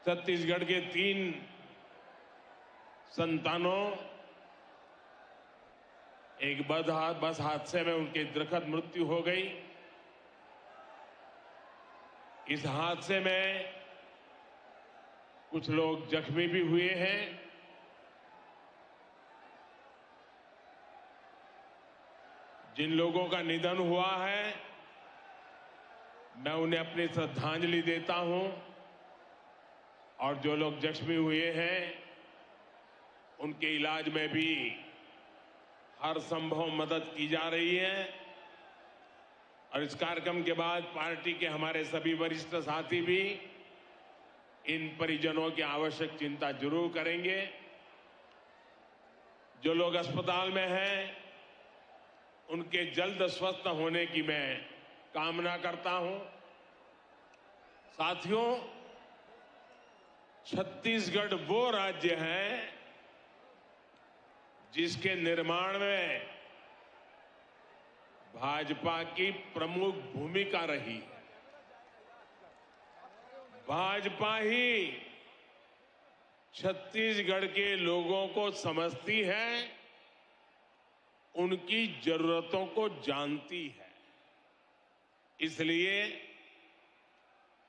छत्तीसगढ़ के 3 संतानों एक बस हादसे में उनकी दुर्घट मृत्यु हो गई। इस हादसे में कुछ लोग जख्मी भी हुए हैं। जिन लोगों का निधन हुआ है, मैं उन्हें अपनी श्रद्धांजलि देता हूं और जो लोग जख्मी हुए हैं उनके इलाज में भी हर संभव मदद की जा रही है। और इस कार्यक्रम के बाद पार्टी के हमारे सभी वरिष्ठ साथी भी इन परिजनों की आवश्यक चिंता जरूर करेंगे। जो लोग अस्पताल में हैं उनके जल्द स्वस्थ होने की मैं कामना करता हूं। साथियों, छत्तीसगढ़ वो राज्य है जिसके निर्माण में भाजपा की प्रमुख भूमिका रही है। भाजपा ही छत्तीसगढ़ के लोगों को समझती है, उनकी जरूरतों को जानती है। इसलिए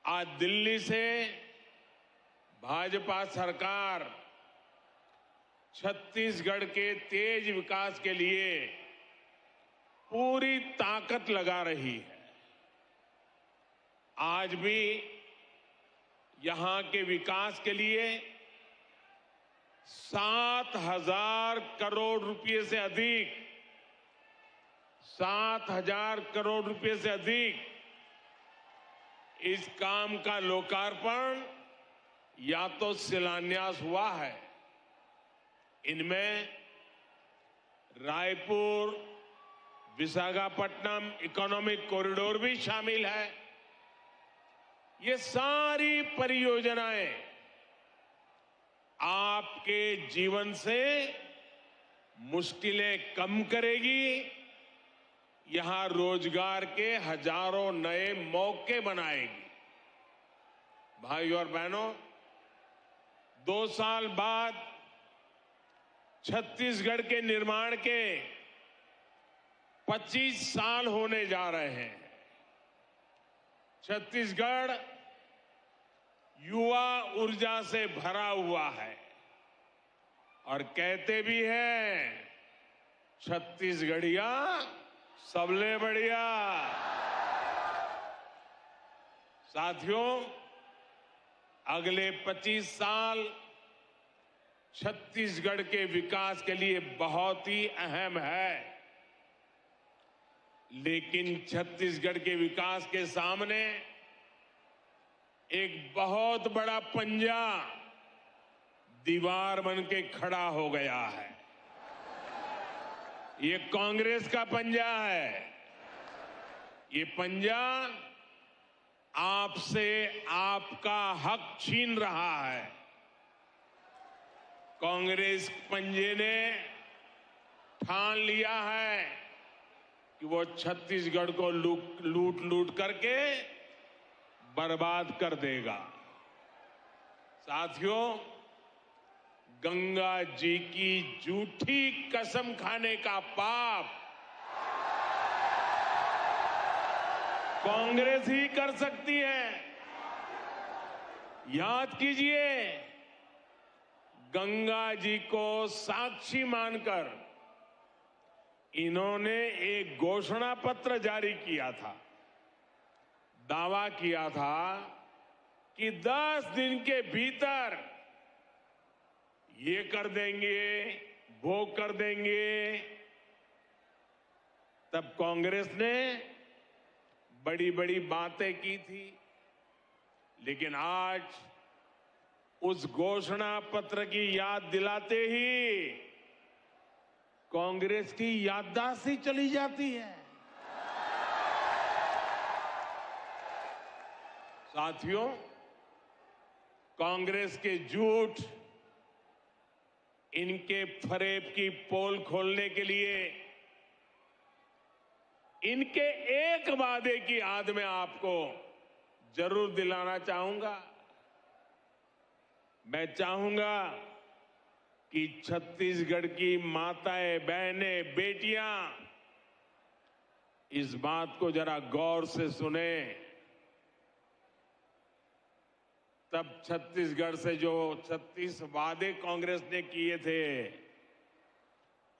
आज दिल्ली से भाजपा सरकार छत्तीसगढ़ के तेज विकास के लिए पूरी ताकत लगा रही है। आज भी यहां के विकास के लिए 7,000 करोड़ रुपए से अधिक 7,000 करोड़ रुपए से अधिक इस काम का लोकार्पण या तो शिलान्यास हुआ है। इनमें रायपुर विशाखापट्टनम इकोनॉमिक कॉरिडोर भी शामिल है। ये सारी परियोजनाएं आपके जीवन से मुश्किलें कम करेगी, यहां रोजगार के हजारों नए मौके बनाएगी। भाइयों और बहनों, 2 साल बाद छत्तीसगढ़ के निर्माण के 25 साल होने जा रहे हैं। छत्तीसगढ़ युवा ऊर्जा से भरा हुआ है और कहते भी हैं छत्तीसगढ़िया सबले बढ़िया। साथियों, अगले 25 साल छत्तीसगढ़ के विकास के लिए बहुत ही अहम है। लेकिन छत्तीसगढ़ के विकास के सामने एक बहुत बड़ा पंजा दीवार बन के खड़ा हो गया है। ये कांग्रेस का पंजा है। ये पंजा आपसे आपका हक छीन रहा है। कांग्रेस पंजे ने ठान लिया है कि वो छत्तीसगढ़ को लूट लूट करके बर्बाद कर देगा। साथियों, गंगा जी की झूठी कसम खाने का पाप कांग्रेस ही कर सकती है। याद कीजिए, गंगा जी को साक्षी मानकर इन्होंने एक घोषणा पत्र जारी किया था। दावा किया था कि 10 दिन के भीतर ये कर देंगे, वो कर देंगे। तब कांग्रेस ने बड़ी बड़ी बातें की थी, लेकिन आज उस घोषणा पत्र की याद दिलाते ही कांग्रेस की याददाश्त ही चली जाती है। साथियों, कांग्रेस के झूठ, इनके फरेब की पोल खोलने के लिए इनके एक वादे की याद मैं आपको जरूर दिलाना चाहूंगा। मैं चाहूंगा कि छत्तीसगढ़ की माताएं, बहनें, बेटियां इस बात को जरा गौर से सुने। तब छत्तीसगढ़ से जो 36 वादे कांग्रेस ने किए थे,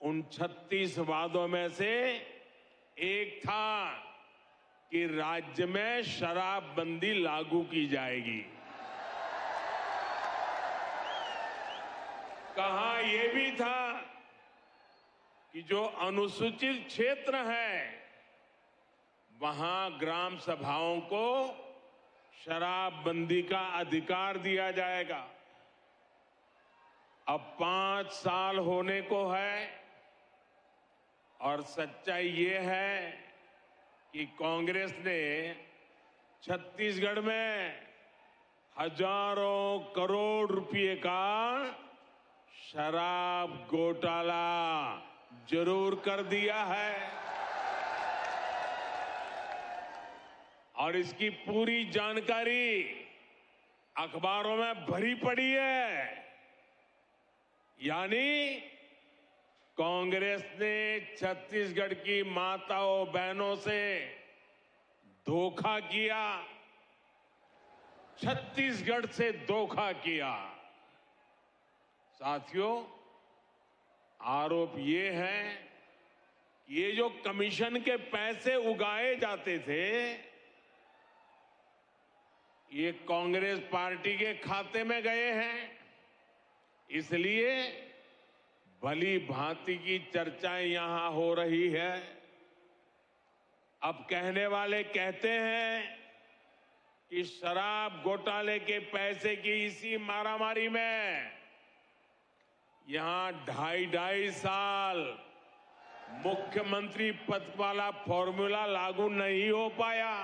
उन 36 वादों में से एक था कि राज्य में शराबबंदी लागू की जाएगी। कहा यह भी था कि जो अनुसूचित क्षेत्र है वहां ग्राम सभाओं को शराबबंदी का अधिकार दिया जाएगा। अब 5 साल होने को है और सच्चाई ये है कि कांग्रेस ने छत्तीसगढ़ में हजारों करोड़ रुपए का शराब घोटाला जरूर कर दिया है और इसकी पूरी जानकारी अखबारों में भरी पड़ी है। यानी कांग्रेस ने छत्तीसगढ़ की माताओं बहनों से धोखा किया, छत्तीसगढ़ से धोखा किया। साथियों, आरोप ये है कि ये जो कमीशन के पैसे उगाए जाते थे, ये कांग्रेस पार्टी के खाते में गए हैं। इसलिए भली भांति की चर्चाएं यहां हो रही है। अब कहने वाले कहते हैं कि शराब घोटाले के पैसे की इसी मारामारी में यहां 2.5 साल मुख्यमंत्री पद वाला फॉर्मूला लागू नहीं हो पाया।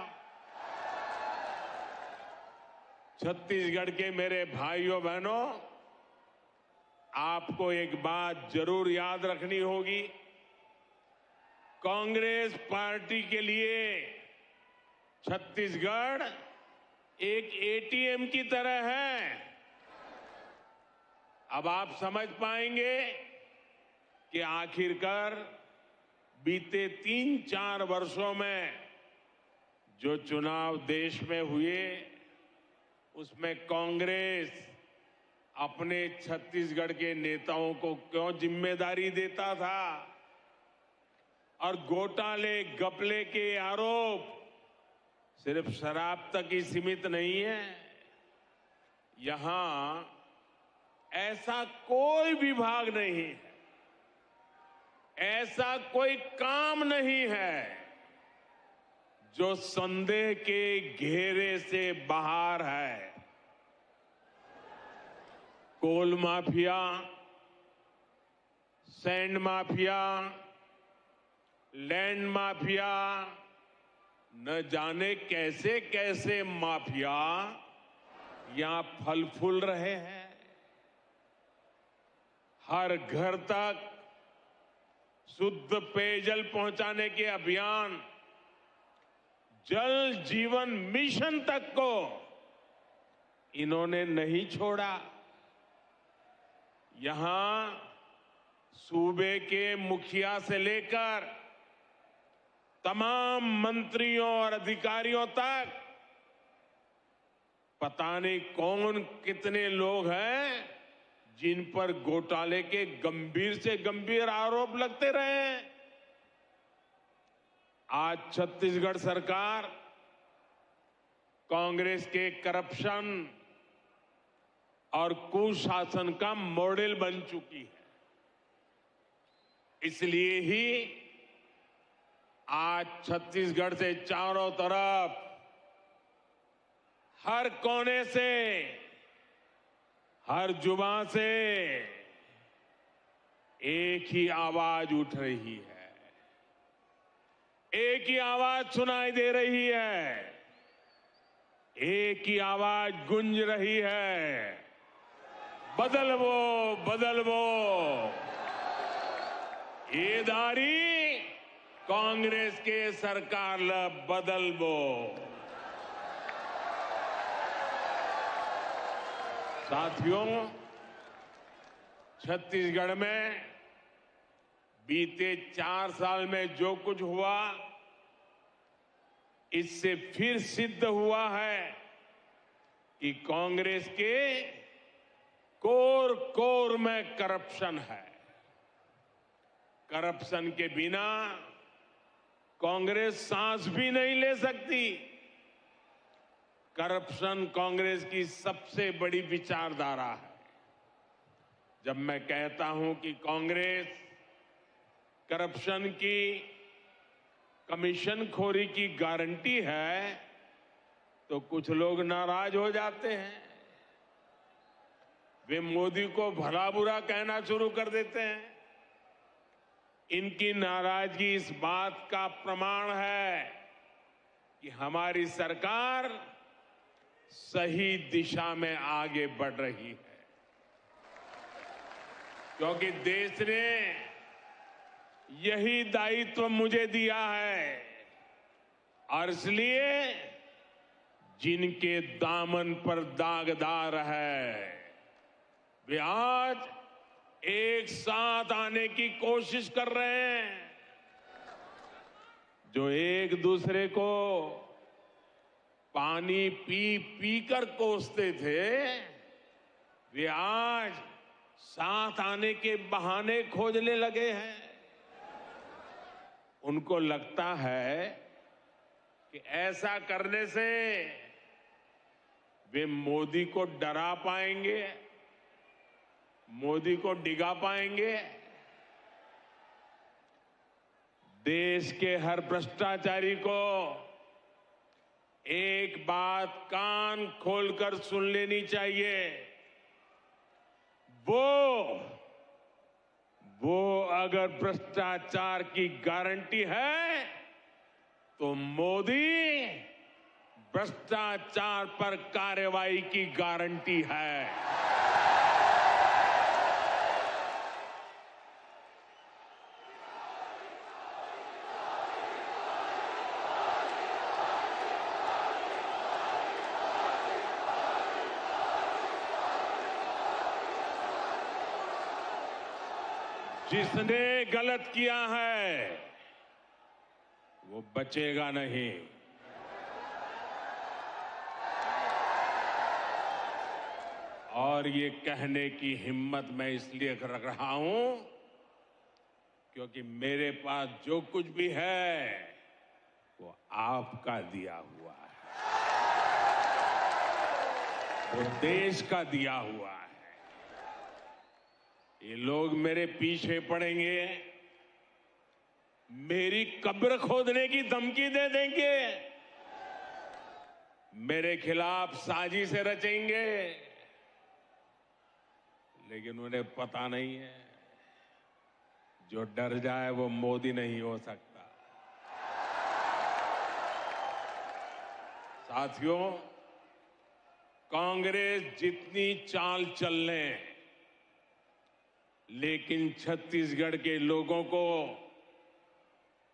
छत्तीसगढ़ के मेरे भाइयों बहनों, आपको एक बात जरूर याद रखनी होगी। कांग्रेस पार्टी के लिए छत्तीसगढ़ एक एटीएम की तरह है। अब आप समझ पाएंगे कि आखिरकार बीते 3-4 वर्षों में जो चुनाव देश में हुए, उसमें कांग्रेस अपने छत्तीसगढ़ के नेताओं को क्यों जिम्मेदारी देता था और घोटाले घपले के आरोप सिर्फ शराब तक ही सीमित नहीं है। यहां ऐसा कोई विभाग नहीं है, ऐसा कोई काम नहीं है जो संदेह के घेरे से बाहर है। Coal mafia, sand mafia, land mafia, न जाने कैसे कैसे माफिया यहां फल फूल रहे हैं। हर घर तक शुद्ध पेयजल पहुंचाने के अभियान, जल जीवन मिशन तक को इन्होंने नहीं छोड़ा। यहां सूबे के मुखिया से लेकर तमाम मंत्रियों और अधिकारियों तक पता नहीं कौन कितने लोग हैं जिन पर घोटाले के गंभीर से गंभीर आरोप लगते रहे। आज छत्तीसगढ़ सरकार कांग्रेस के करप्शन और कुशासन का मॉडल बन चुकी है। इसलिए ही आज छत्तीसगढ़ से चारों तरफ, हर कोने से, हर जुबान से एक ही आवाज उठ रही है, एक ही आवाज सुनाई दे रही है, एक ही आवाज गूंज रही है, बदलवो बदलवो। ये दारी कांग्रेस के सरकार ला बदलवो। साथियों, छत्तीसगढ़ में बीते 4 साल में जो कुछ हुआ, इससे फिर सिद्ध हुआ है कि कांग्रेस के कोर कोर में करप्शन है। करप्शन के बिना कांग्रेस सांस भी नहीं ले सकती। करप्शन कांग्रेस की सबसे बड़ी विचारधारा है। जब मैं कहता हूं कि कांग्रेस करप्शन की, कमीशन खोरी की गारंटी है, तो कुछ लोग नाराज हो जाते हैं। वे मोदी को भला बुरा कहना शुरू कर देते हैं। इनकी नाराजगी इस बात का प्रमाण है कि हमारी सरकार सही दिशा में आगे बढ़ रही है, क्योंकि देश ने यही दायित्व मुझे दिया है। और इसलिए जिनके दामन पर दागदार है, वे आज एक साथ आने की कोशिश कर रहे हैं। जो एक दूसरे को पानी पी पी कर कोसते थे, वे आज साथ आने के बहाने खोजने लगे हैं। उनको लगता है कि ऐसा करने से वे मोदी को डरा पाएंगे, मोदी को डिगा पाएंगे। देश के हर भ्रष्टाचारी को एक बात कान खोलकर सुन लेनी चाहिए। वो अगर भ्रष्टाचार की गारंटी है, तो मोदी भ्रष्टाचार पर कार्रवाई की गारंटी है। जिसने गलत किया है, वो बचेगा नहीं। और ये कहने की हिम्मत मैं इसलिए रख रहा हूं क्योंकि मेरे पास जो कुछ भी है वो आपका दिया हुआ है, वो देश का दिया हुआ है। ये लोग मेरे पीछे पड़ेंगे, मेरी कब्र खोदने की धमकी दे देंगे, मेरे खिलाफ साजिशें रचेंगे, लेकिन उन्हें पता नहीं है, जो डर जाए वो मोदी नहीं हो सकता। साथियों, कांग्रेस जितनी चाल चल ले, लेकिन छत्तीसगढ़ के लोगों को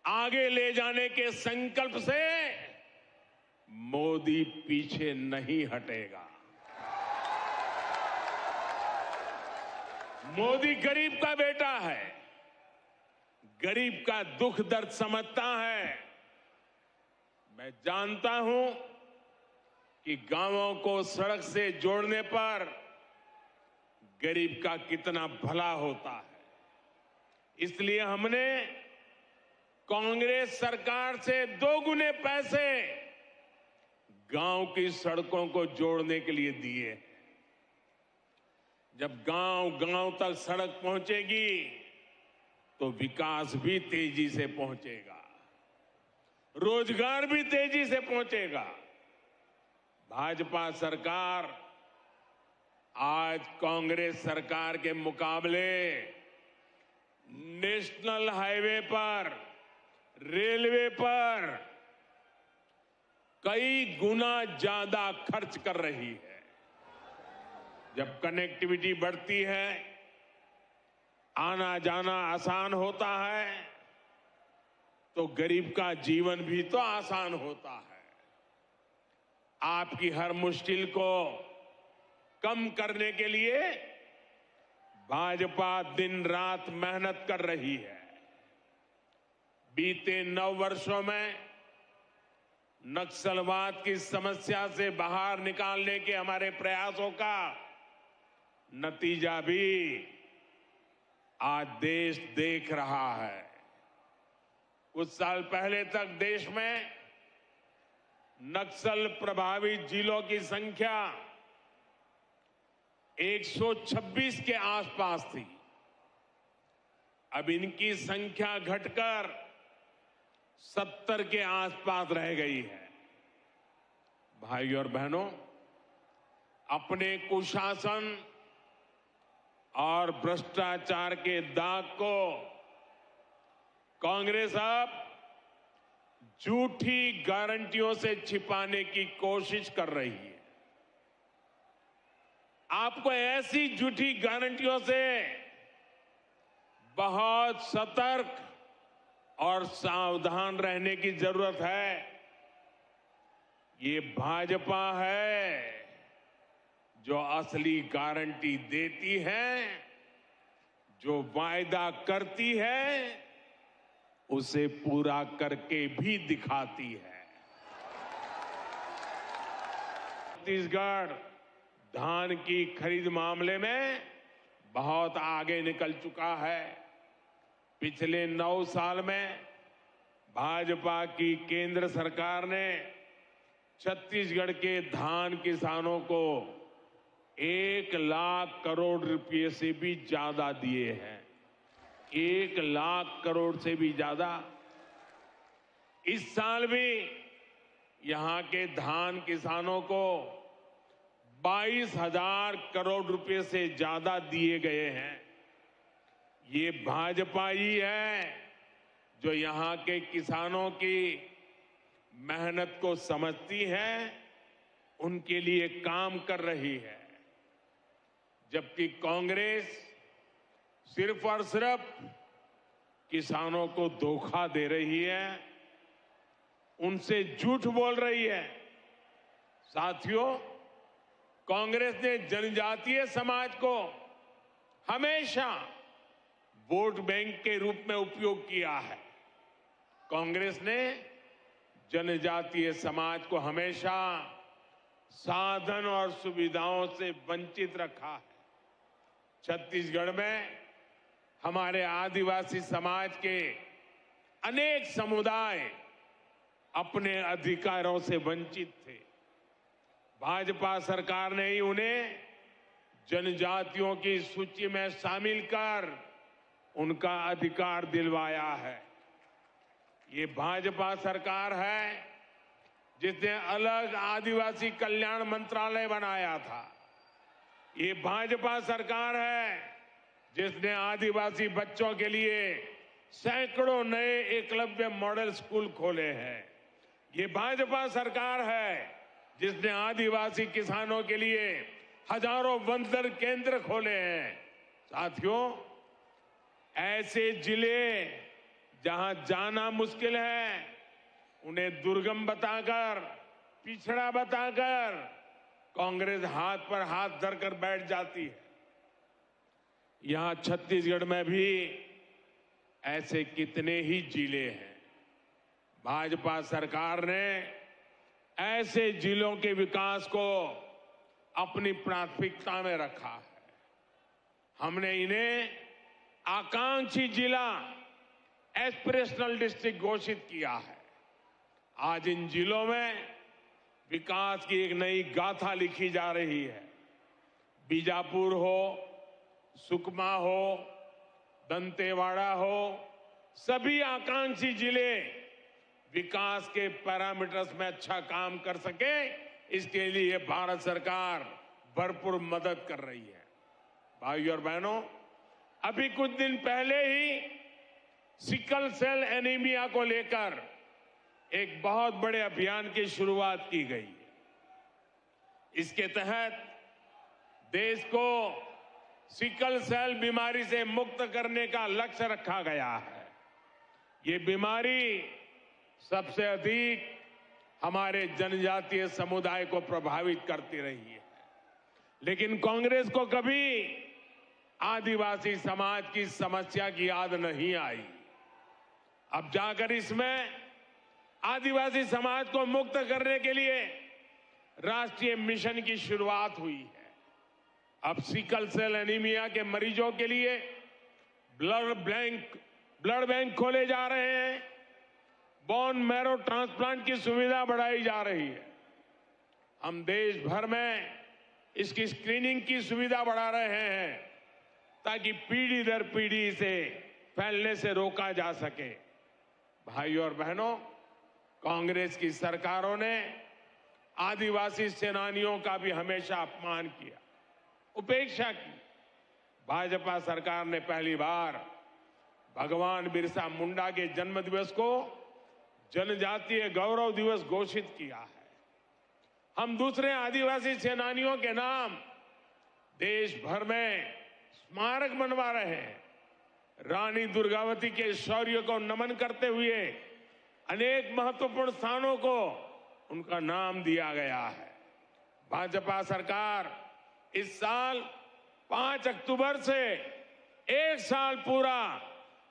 आगे ले जाने के संकल्प से मोदी पीछे नहीं हटेगा। मोदी गरीब का बेटा है, गरीब का दुख दर्द समझता है। मैं जानता हूं कि गांवों को सड़क से जोड़ने पर गरीब का कितना भला होता है। इसलिए हमने कांग्रेस सरकार से 2 गुने पैसे गांव की सड़कों को जोड़ने के लिए दिए। जब गांव गांव तक सड़क पहुंचेगी तो विकास भी तेजी से पहुंचेगा, रोजगार भी तेजी से पहुंचेगा। भाजपा सरकार आज कांग्रेस सरकार के मुकाबले नेशनल हाईवे पर, रेलवे पर कई गुना ज्यादा खर्च कर रही है। जब कनेक्टिविटी बढ़ती है, आना जाना आसान होता है, तो गरीब का जीवन भी तो आसान होता है। आपकी हर मुश्किल को कम करने के लिए भाजपा दिन रात मेहनत कर रही है। बीते 9 वर्षों में नक्सलवाद की समस्या से बाहर निकालने के हमारे प्रयासों का नतीजा भी आज देश देख रहा है। कुछ साल पहले तक देश में नक्सल प्रभावित जिलों की संख्या 126 के आसपास थी। अब इनकी संख्या घटकर 70 के आसपास रह गई है। भाइयों और बहनों, अपने कुशासन और भ्रष्टाचार के दाग को कांग्रेस अब झूठी गारंटियों से छिपाने की कोशिश कर रही है। आपको ऐसी झूठी गारंटियों से बहुत सतर्क और सावधान रहने की जरूरत है। ये भाजपा है जो असली गारंटी देती है, जो वायदा करती है उसे पूरा करके भी दिखाती है। छत्तीसगढ़ धान की खरीद मामले में बहुत आगे निकल चुका है। पिछले 9 साल में भाजपा की केंद्र सरकार ने छत्तीसगढ़ के धान किसानों को 1 लाख करोड़ रुपए से भी ज्यादा दिए हैं। 1 लाख करोड़ से भी ज्यादा। इस साल भी यहां के धान किसानों को 22,000 करोड़ रुपए से ज्यादा दिए गए हैं। ये भाजपा ही है जो यहां के किसानों की मेहनत को समझती है, उनके लिए काम कर रही है। जबकि कांग्रेस सिर्फ और सिर्फ किसानों को धोखा दे रही है, उनसे झूठ बोल रही है। साथियों, कांग्रेस ने जनजातीय समाज को हमेशा वोट बैंक के रूप में उपयोग किया है। कांग्रेस ने जनजातीय समाज को हमेशा साधन और सुविधाओं से वंचित रखा है। छत्तीसगढ़ में हमारे आदिवासी समाज के अनेक समुदाय अपने अधिकारों से वंचित थे। भाजपा सरकार ने ही उन्हें जनजातियों की सूची में शामिल कर उनका अधिकार दिलवाया है। ये भाजपा सरकार है जिसने अलग आदिवासी कल्याण मंत्रालय बनाया था। ये भाजपा सरकार है जिसने आदिवासी बच्चों के लिए सैकड़ों नए एकलव्य मॉडल स्कूल खोले हैं। ये भाजपा सरकार है जिसने आदिवासी किसानों के लिए हजारों वनधन केंद्र खोले हैं। साथियों, ऐसे जिले जहां जाना मुश्किल है, उन्हें दुर्गम बताकर, पिछड़ा बताकर कांग्रेस हाथ पर हाथ धरकर बैठ जाती है। यहां छत्तीसगढ़ में भी ऐसे कितने ही जिले हैं। भाजपा सरकार ने ऐसे जिलों के विकास को अपनी प्राथमिकता में रखा है। हमने इन्हें आकांक्षी जिला, एस्पिरेशनल डिस्ट्रिक्ट घोषित किया है। आज इन जिलों में विकास की एक नई गाथा लिखी जा रही है। बीजापुर हो, सुकमा हो, दंतेवाड़ा हो, सभी आकांक्षी जिले विकास के पैरामीटर्स में अच्छा काम कर सके, इसके लिए भारत सरकार भरपूर मदद कर रही है। भाइयों और बहनों, अभी कुछ दिन पहले ही सिकल सेल एनीमिया को लेकर एक बहुत बड़े अभियान की शुरुआत की गई है। इसके तहत देश को सिकल सेल बीमारी से मुक्त करने का लक्ष्य रखा गया है। ये बीमारी सबसे अधिक हमारे जनजातीय समुदाय को प्रभावित करती रही है। लेकिन कांग्रेस को कभी आदिवासी समाज की समस्या की याद नहीं आई। अब जाकर इसमें आदिवासी समाज को मुक्त करने के लिए राष्ट्रीय मिशन की शुरुआत हुई है। अब सिकल सेल एनीमिया के मरीजों के लिए ब्लड बैंक खोले जा रहे हैं। बोन मैरो ट्रांसप्लांट की सुविधा बढ़ाई जा रही है। हम देश भर में इसकी स्क्रीनिंग की सुविधा बढ़ा रहे हैं ताकि पीढ़ी दर पीढ़ी इसे फैलने से रोका जा सके। भाइयों और बहनों, कांग्रेस की सरकारों ने आदिवासी सेनानियों का भी हमेशा अपमान किया, उपेक्षा की। भाजपा सरकार ने पहली बार भगवान बिरसा मुंडा के जन्मदिवस को जनजातीय गौरव दिवस घोषित किया है। हम दूसरे आदिवासी सेनानियों के नाम देश भर में स्मारक बनवा रहे हैं। रानी दुर्गावती के शौर्य को नमन करते हुए अनेक महत्वपूर्ण स्थानों को उनका नाम दिया गया है। भाजपा सरकार इस साल 5 अक्टूबर से एक साल पूरा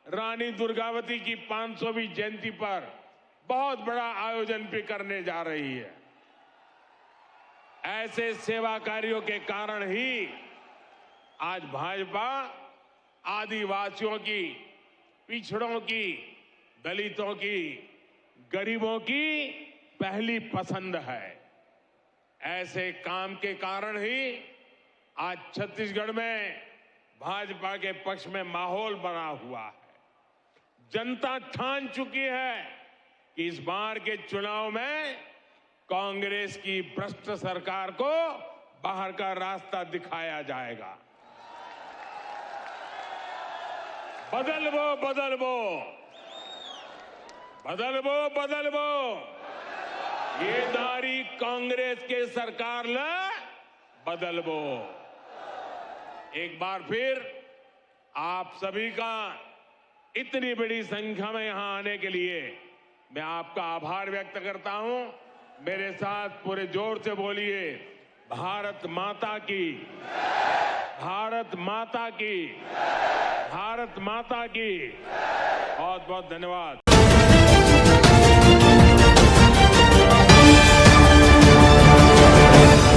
रानी दुर्गावती की 500वीं जयंती पर बहुत बड़ा आयोजन भी करने जा रही है। ऐसे सेवा कार्यों के कारण ही आज भाजपा आदिवासियों की, पिछड़ों की, दलितों की, गरीबों की पहली पसंद है। ऐसे काम के कारण ही आज छत्तीसगढ़ में भाजपा के पक्ष में माहौल बना हुआ है। जनता ठान चुकी है कि इस बार के चुनाव में कांग्रेस की भ्रष्ट सरकार को बाहर का रास्ता दिखाया जाएगा। बदलबो बदलबो बदलबो बदलबो ये दारी कांग्रेस के सरकार ल बदलबो। एक बार फिर आप सभी का इतनी बड़ी संख्या में यहां आने के लिए मैं आपका आभार व्यक्त करता हूं। मेरे साथ पूरे जोर से बोलिए, भारत माता की, भारत माता की, भारत माता की। बहुत बहुत धन्यवाद।